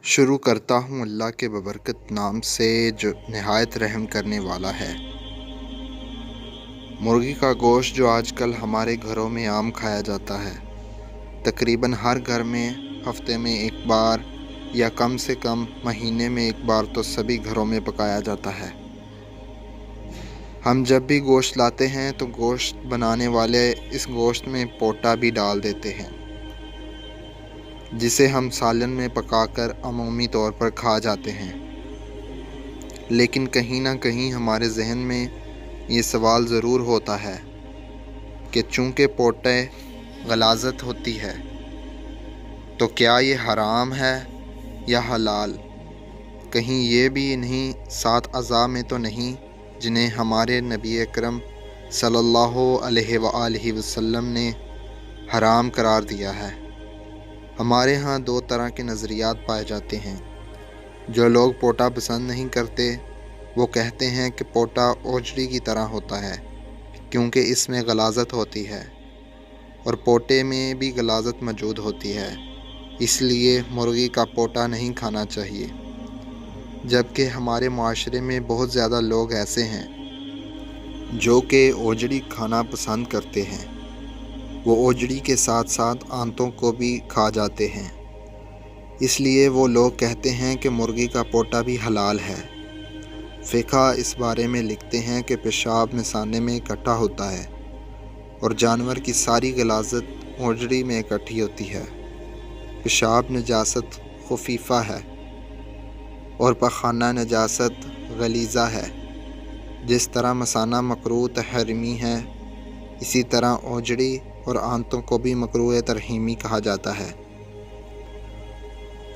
شروع کرتا ہوں اللہ کے ببرکت نام سے جو نہایت رحم کرنے والا ہے۔ مرغی کا گوشت جو آج کل ہمارے گھروں میں عام کھایا جاتا ہے، تقریباً ہر گھر میں ہفتے میں ایک بار یا کم سے کم مہینے میں ایک بار تو سبھی گھروں میں پکایا جاتا ہے۔ ہم جب بھی گوشت لاتے ہیں تو گوشت بنانے والے اس گوشت میں پوٹا بھی ڈال دیتے ہیں، جسے ہم سالن میں پکا کر عمومی طور پر کھا جاتے ہیں۔ لیکن کہیں نہ کہیں ہمارے ذہن میں یہ سوال ضرور ہوتا ہے کہ چونکہ پوٹے غلاظت ہوتی ہے تو کیا یہ حرام ہے یا حلال؟ کہیں یہ بھی نہیں 7 اعضاء میں تو نہیں جنہیں ہمارے نبی اکرم صلی اللہ علیہ وآلہ وسلم نے حرام قرار دیا ہے؟ ہمارے ہاں 2 طرح کے نظریات پائے جاتے ہیں۔ جو لوگ پوٹا پسند نہیں کرتے وہ کہتے ہیں کہ پوٹا اوجڑی کی طرح ہوتا ہے کیونکہ اس میں غلاظت ہوتی ہے، اور پوٹے میں بھی غلاظت موجود ہوتی ہے، اس لیے مرغی کا پوٹا نہیں کھانا چاہیے۔ جبکہ ہمارے معاشرے میں بہت زیادہ لوگ ایسے ہیں جو کہ اوجڑی کھانا پسند کرتے ہیں۔ وہ اوجڑی کے ساتھ ساتھ آنتوں کو بھی کھا جاتے ہیں، اس لیے وہ لوگ کہتے ہیں کہ مرغی کا پوٹا بھی حلال ہے۔ فقہ اس بارے میں لکھتے ہیں کہ پیشاب مثانے میں اکٹھا ہوتا ہے اور جانور کی ساری غلاظت اوجڑی میں اکٹھی ہوتی ہے۔ پیشاب نجاست خفیفہ ہے اور پخانہ نجاست غلیظہ ہے۔ جس طرح مثانہ مکروہ تحریمی ہے، اسی طرح اوجڑی اور آنتوں کو بھی مکروہ تحریمی کہا جاتا ہے۔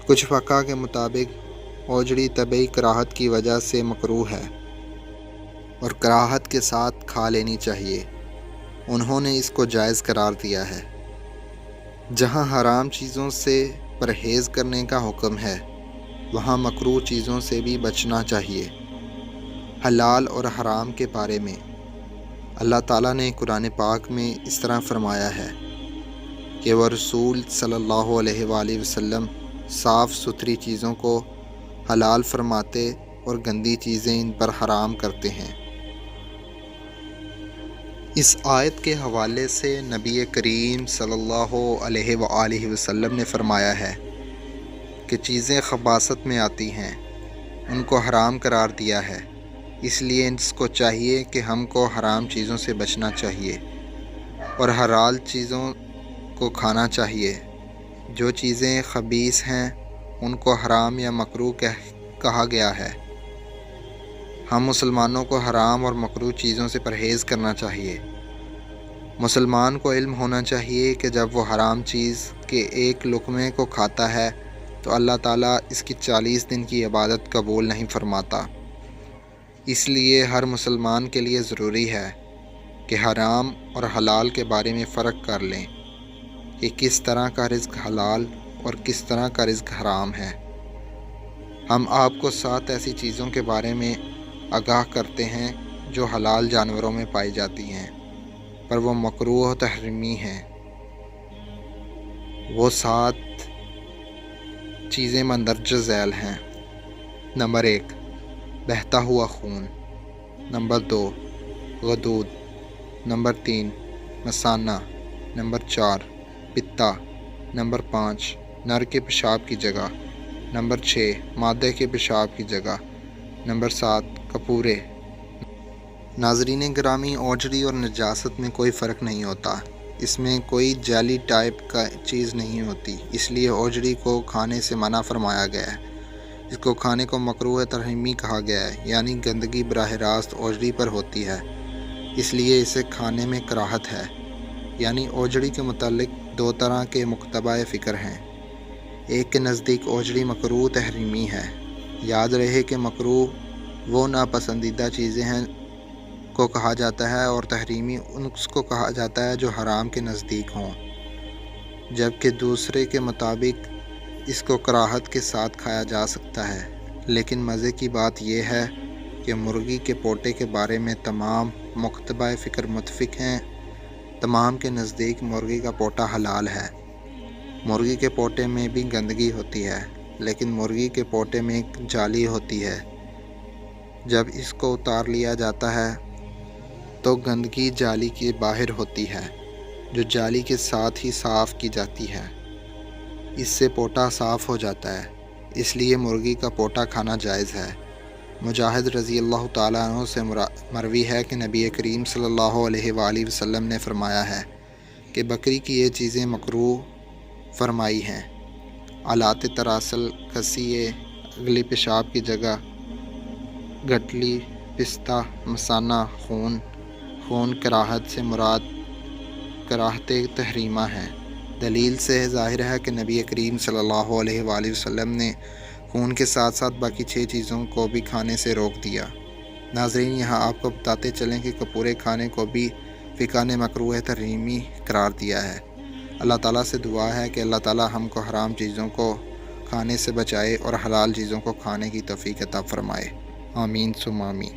کچھ فقہ کے مطابق اوجڑی طبعی کراہت کی وجہ سے مکروہ ہے اور کراہت کے ساتھ کھا لینی چاہیے۔ انہوں نے اس کو جائز قرار دیا ہے۔ جہاں حرام چیزوں سے پرہیز کرنے کا حکم ہے، وہاں مکروہ چیزوں سے بھی بچنا چاہیے۔ حلال اور حرام کے بارے میں اللہ تعالیٰ نے قرآن پاک میں اس طرح فرمایا ہے کہ وہ رسول صلی اللہ علیہ وآلہ وسلم صاف ستھری چیزوں کو حلال فرماتے اور گندی چیزیں ان پر حرام کرتے ہیں۔ اس آیت کے حوالے سے نبی کریم صلی اللہ علیہ وآلہ وسلم نے فرمایا ہے کہ چیزیں خباثت میں آتی ہیں، ان کو حرام قرار دیا ہے، اس لیے اس کو چاہیے کہ ہم کو حرام چیزوں سے بچنا چاہیے اور حلال چیزوں کو کھانا چاہیے۔ جو چیزیں خبیث ہیں ان کو حرام یا مکروہ کہا گیا ہے۔ ہم مسلمانوں کو حرام اور مکروہ چیزوں سے پرہیز کرنا چاہیے۔ مسلمان کو علم ہونا چاہیے کہ جب وہ حرام چیز کے ایک لقمے کو کھاتا ہے تو اللہ تعالیٰ اس کی 40 دن کی عبادت قبول نہیں فرماتا۔ اس لیے ہر مسلمان کے لیے ضروری ہے کہ حرام اور حلال کے بارے میں فرق کر لیں کہ کس طرح کا رزق حلال اور کس طرح کا رزق حرام ہے۔ ہم آپ کو 7 ایسی چیزوں کے بارے میں آگاہ کرتے ہیں جو حلال جانوروں میں پائی جاتی ہیں پر وہ مکروہ تحریمی ہیں۔ وہ 7 چیزیں مندرجہ ذیل ہیں۔ نمبر 1، بہتا ہوا خون۔ نمبر 2، غدود۔ نمبر 3، مثانہ۔ نمبر 4، پتا۔ نمبر 5، نر کے پیشاب کی جگہ۔ نمبر 6، مادے کے پیشاب کی جگہ۔ نمبر 7، کپورے۔ ناظرین گرامی، اوجڑی اور نجاست میں کوئی فرق نہیں ہوتا۔ اس میں کوئی جیلی ٹائپ کا چیز نہیں ہوتی، اس لیے اوجڑی کو کھانے سے منع فرمایا گیا ہے۔ اس کو کھانے کو مکروہ تحریمی کہا گیا ہے، یعنی گندگی براہ راست اوجڑی پر ہوتی ہے، اس لیے اسے کھانے میں کراہت ہے۔ یعنی اوجڑی کے متعلق 2 طرح کے مکتبہ فکر ہیں۔ ایک کے نزدیک اوجڑی مکروہ تحریمی ہے۔ یاد رہے کہ مکروہ وہ ناپسندیدہ چیزیں ہیں کو کہا جاتا ہے اور تحریمی اس کو کہا جاتا ہے جو حرام کے نزدیک ہوں، جبکہ دوسرے کے مطابق اس کو کراہت کے ساتھ کھایا جا سکتا ہے۔ لیکن مزے کی بات یہ ہے کہ مرغی کے پوٹے کے بارے میں تمام مکتبہ فکر متفق ہیں۔ تمام کے نزدیک مرغی کا پوٹا حلال ہے۔ مرغی کے پوٹے میں بھی گندگی ہوتی ہے، لیکن مرغی کے پوٹے میں ایک جالی ہوتی ہے۔ جب اس کو اتار لیا جاتا ہے تو گندگی جالی کے باہر ہوتی ہے، جو جالی کے ساتھ ہی صاف کی جاتی ہے۔ اس سے پوٹا صاف ہو جاتا ہے، اس لیے مرغی کا پوٹا کھانا جائز ہے۔ مجاہد رضی اللہ تعالیٰ عنہ سے مروی ہے کہ نبی کریم صلی اللہ علیہ وآلہ وسلم نے فرمایا ہے کہ بکری کی یہ چیزیں مکروہ فرمائی ہیں: آلات تراسل، کسیے، اگلی پیشاب کی جگہ، گٹلی، پستہ، مثانہ، خون کراہت سے مراد کراہت تحریمہ ہے۔ دلیل سے ظاہر ہے کہ نبی کریم صلی اللہ علیہ وآلہ وسلم نے خون کے ساتھ ساتھ باقی 6 چیزوں کو بھی کھانے سے روک دیا۔ ناظرین، یہاں آپ کو بتاتے چلیں کہ کپورے کھانے کو بھی فقہ نے مکروہ تحریمی قرار دیا ہے۔ اللہ تعالیٰ سے دعا ہے کہ اللہ تعالیٰ ہم کو حرام چیزوں کو کھانے سے بچائے اور حلال چیزوں کو کھانے کی توفیق عطا فرمائے۔ آمین ثم آمین۔